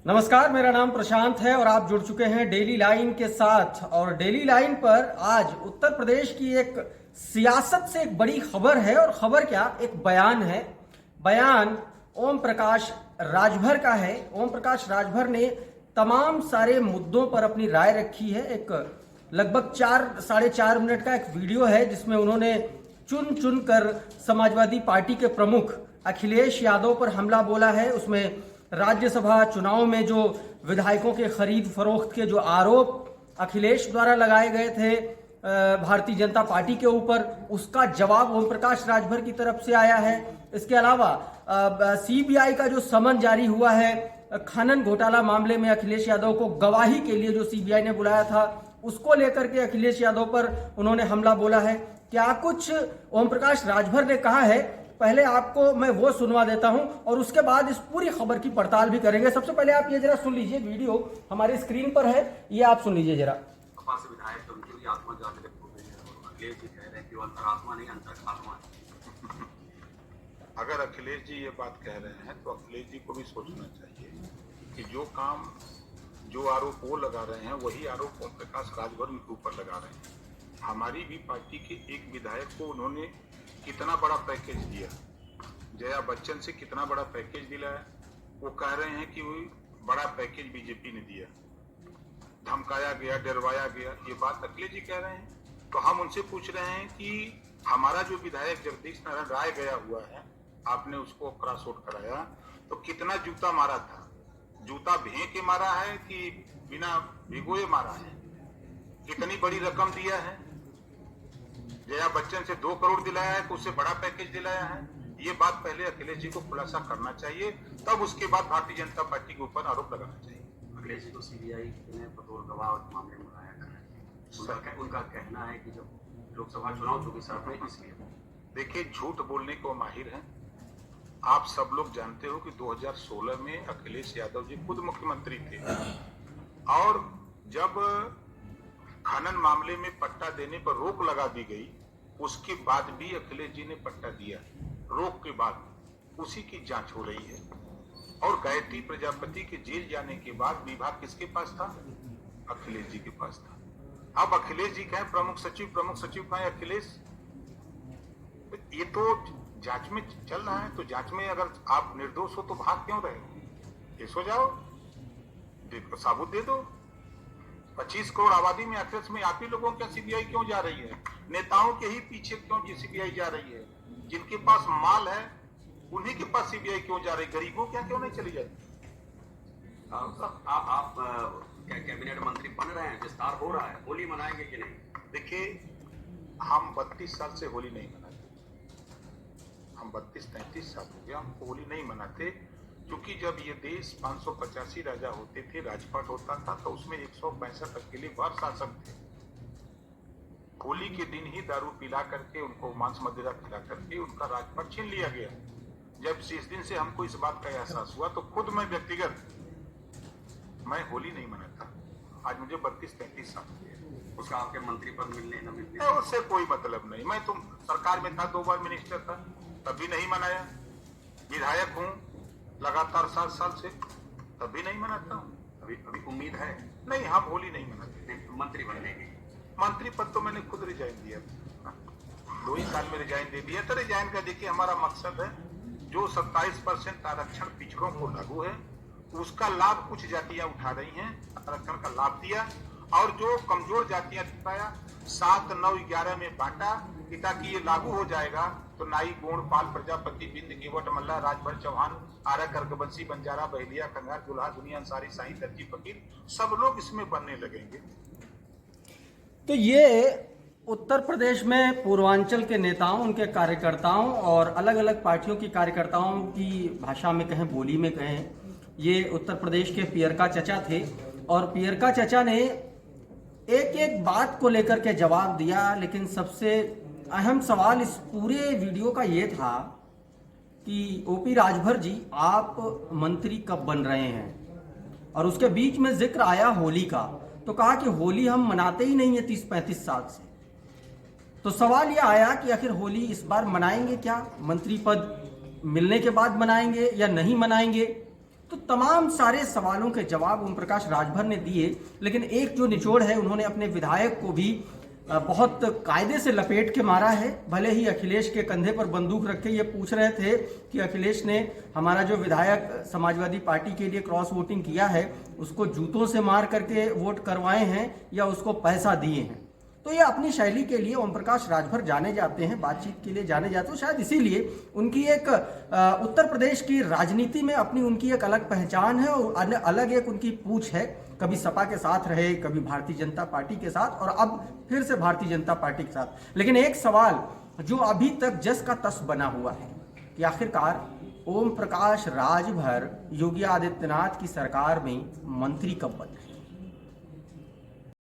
नमस्कार, मेरा नाम प्रशांत है और आप जुड़ चुके हैं डेली लाइन के साथ। और डेली लाइन पर आज उत्तर प्रदेश की एक सियासत से एक बड़ी खबर है। और खबर क्या, एक बयान है। बयान ओम प्रकाश राजभर का है। ओम प्रकाश राजभर ने तमाम सारे मुद्दों पर अपनी राय रखी है। एक लगभग 4-4.5 मिनट का एक वीडियो है जिसमें उन्होंने चुन चुन कर समाजवादी पार्टी के प्रमुख अखिलेश यादव पर हमला बोला है। उसमें राज्यसभा चुनाव में जो विधायकों के खरीद फरोख्त के जो आरोप अखिलेश द्वारा लगाए गए थे भारतीय जनता पार्टी के ऊपर, उसका जवाब ओम प्रकाश राजभर की तरफ से आया है। इसके अलावा सीबीआई का जो समन जारी हुआ है खनन घोटाला मामले में अखिलेश यादव को गवाही के लिए जो सीबीआई ने बुलाया था, उसको लेकर के अखिलेश यादव पर उन्होंने हमला बोला है। क्या कुछ ओम प्रकाश राजभर ने कहा है, पहले आपको मैं वो सुनवा देता हूं और उसके बाद इस पूरी खबर की पड़ताल भी करेंगे। सबसे पहले आप ये जरा सुन लीजिए, वीडियो हमारे स्क्रीन पर है, ये आप सुन लीजिए जरा। विधायक उनकी भी आत्मा जागृत हो गई है और अखिलेश जी कह रहे हैं कि वो अंतरात्मा नहीं अंतरात्मा है। अगर अखिलेश जी ये बात कह रहे हैं तो अखिलेश जी को भी सोचना चाहिए कि जो आरोप वो लगा रहे हैं वही आरोप ओम प्रकाश राजभर के ऊपर लगा रहे हैं। हमारी भी पार्टी के एक विधायक को उन्होंने कितना बड़ा पैकेज दिया, जया बच्चन से कितना बड़ा पैकेज दिलाया। वो कह रहे हैं कि वो बड़ा पैकेज बीजेपी ने दिया, धमकाया गया, डरवाया गया, ये बात अखिलेश जी कह रहे हैं। तो हम उनसे पूछ रहे हैं कि हमारा जो विधायक जगदीश नारायण राय गया हुआ है, आपने उसको क्रॉस आउट कराया तो कितना जूता मारा था? जूता भे के मारा है कि बिना भिगोए मारा है? कितनी बड़ी रकम दिया है? जया बच्चन से 2 करोड़ दिलाया है, तो उससे बड़ा पैकेज दिलाया है? ये बात पहले अखिलेश जी को खुलासा करना चाहिए, तब उसके बाद भारतीय जनता पार्टी के ऊपर आरोप लगाना चाहिए। अखिलेश जी को सीबीआई ने बतौर गवाह मामले में बुलाया है। उनका कहना है कि जब लोकसभा चुनाव चूंकि सर में, इसलिए देखिए, झूठ बोलने को माहिर हैं। आप सब लोग जानते हो कि 2016 में अखिलेश यादव जी खुद मुख्यमंत्री थे और जब खनन मामले में पट्टा देने पर रोक लगा दी गई, उसके बाद भी अखिलेश जी ने पट्टा दिया। रोक के बाद उसी की जांच हो रही है। और गायत्री प्रजापति के जेल जाने के बाद विभाग किसके पास था? अखिलेश जी के पास था। अब अखिलेश जी कहें प्रमुख सचिव कहें अखिलेश, ये तो जांच में चल रहा है। तो जांच में अगर आप निर्दोष हो तो भाग क्यों रहे हो? केस हो जाओ, देखो साबुत दे दो। 25 करोड़ आबादी में अक्सर में आप ही लोगों क्या सीबीआई क्यों जा रही है? नेताओं के ही पीछे क्यों सीबीआई जा रही है? जिनके पास माल है उन्हीं के पास सीबीआई क्यों जा रही? गरीबों क्या क्यों नहीं चली जाती? आप कैबिनेट मंत्री बन रहे हैं, विस्तार हो रहा है, होली मनाएंगे कि नहीं? देखिए, हम 32 साल से होली नहीं मनाते। हम 32-33 साल हो गया, हम होली नहीं मनाते, क्योंकि जब ये देश 585 राजा होते थे, राजपाट होता था, तो उसमें 165 अकेले बार शासक थे। होली के दिन ही दारू पिला करके, उनको मांस मदिरा खिला करके उनका राजपाट छीन लिया गया। जब इस दिन से हमको इस बात का एहसास हुआ तो खुद मैं व्यक्तिगत होली नहीं मनाता। आज मुझे 32-33 साल हो गए। उसका आपके मंत्री पद मिलने न मिलने उससे कोई मतलब नहीं। मैं तो सरकार में था, 2 बार मिनिस्टर था, तभी नहीं मनाया। विधायक हूँ लगातार 7 साल से, तभी नहीं मनाता हूँ। अभी उम्मीद है? नहीं, हम होली नहीं मनाते। मंत्री बनने की मंत्री पद तो मैंने खुद रिजाइन दिया, 2 ही साल में रिजाइन दे दिया। तो रिजाइन का देखिए, हमारा मकसद है जो 27% आरक्षण पिछड़ों को लागू है, उसका लाभ कुछ जातियां उठा रही हैं, आरक्षण का लाभ दिया। और जो कमजोर जातियां पाया 7, 9, 11 में बांटा कि ताकि ये लागू हो जाएगा तो नाई, गोंड, पाल, प्रजापति, बिंद, केवट, मल्ला, राजभर, चौहान, आरा, कर्कबंसी, बंजारा, बहलिया, कंगार, दुल्हा, दुनिया, अंसारी, शाही, दर्जी, फकीर, सब लोग इसमें बनने लगेंगे। तो ये उत्तर प्रदेश में पूर्वांचल के नेताओं, उनके कार्यकर्ताओं और अलग अलग पार्टियों की कार्यकर्ताओं की भाषा में कहें, बोली में कहें, ये उत्तर प्रदेश के पियरका चचा थे। और पियरका चचा ने एक एक बात को लेकर के जवाब दिया, लेकिन सबसे अहम सवाल इस पूरे वीडियो का ये था कि ओपी राजभर जी, आप मंत्री कब बन रहे हैं? और उसके बीच में जिक्र आया होली का, तो कहा कि होली हम मनाते ही नहीं है 30-35 साल से। तो सवाल यह आया कि आखिर होली इस बार मनाएंगे क्या? मंत्री पद मिलने के बाद मनाएंगे या नहीं मनाएंगे? तो तमाम सारे सवालों के जवाब ओम प्रकाश राजभर ने दिए, लेकिन एक जो निचोड़ है, उन्होंने अपने विधायक को भी बहुत कायदे से लपेट के मारा है। भले ही अखिलेश के कंधे पर बंदूक रख के ये पूछ रहे थे कि अखिलेश ने हमारा जो विधायक समाजवादी पार्टी के लिए क्रॉस वोटिंग किया है उसको जूतों से मार करके वोट करवाए हैं या उसको पैसा दिए हैं। तो ये अपनी शैली के लिए ओम प्रकाश राजभर जाने जाते हैं, बातचीत के लिए जाने जाते हैं। शायद इसीलिए उनकी एक उत्तर प्रदेश की राजनीति में अपनी उनकी एक अलग पहचान है और अलग एक उनकी पूछ है। कभी सपा के साथ रहे, कभी भारतीय जनता पार्टी के साथ और अब फिर से भारतीय जनता पार्टी के साथ। लेकिन एक सवाल जो अभी तक जस का तस बना हुआ है कि आखिरकार ओम प्रकाश राजभर योगी आदित्यनाथ की सरकार में मंत्री कब बने।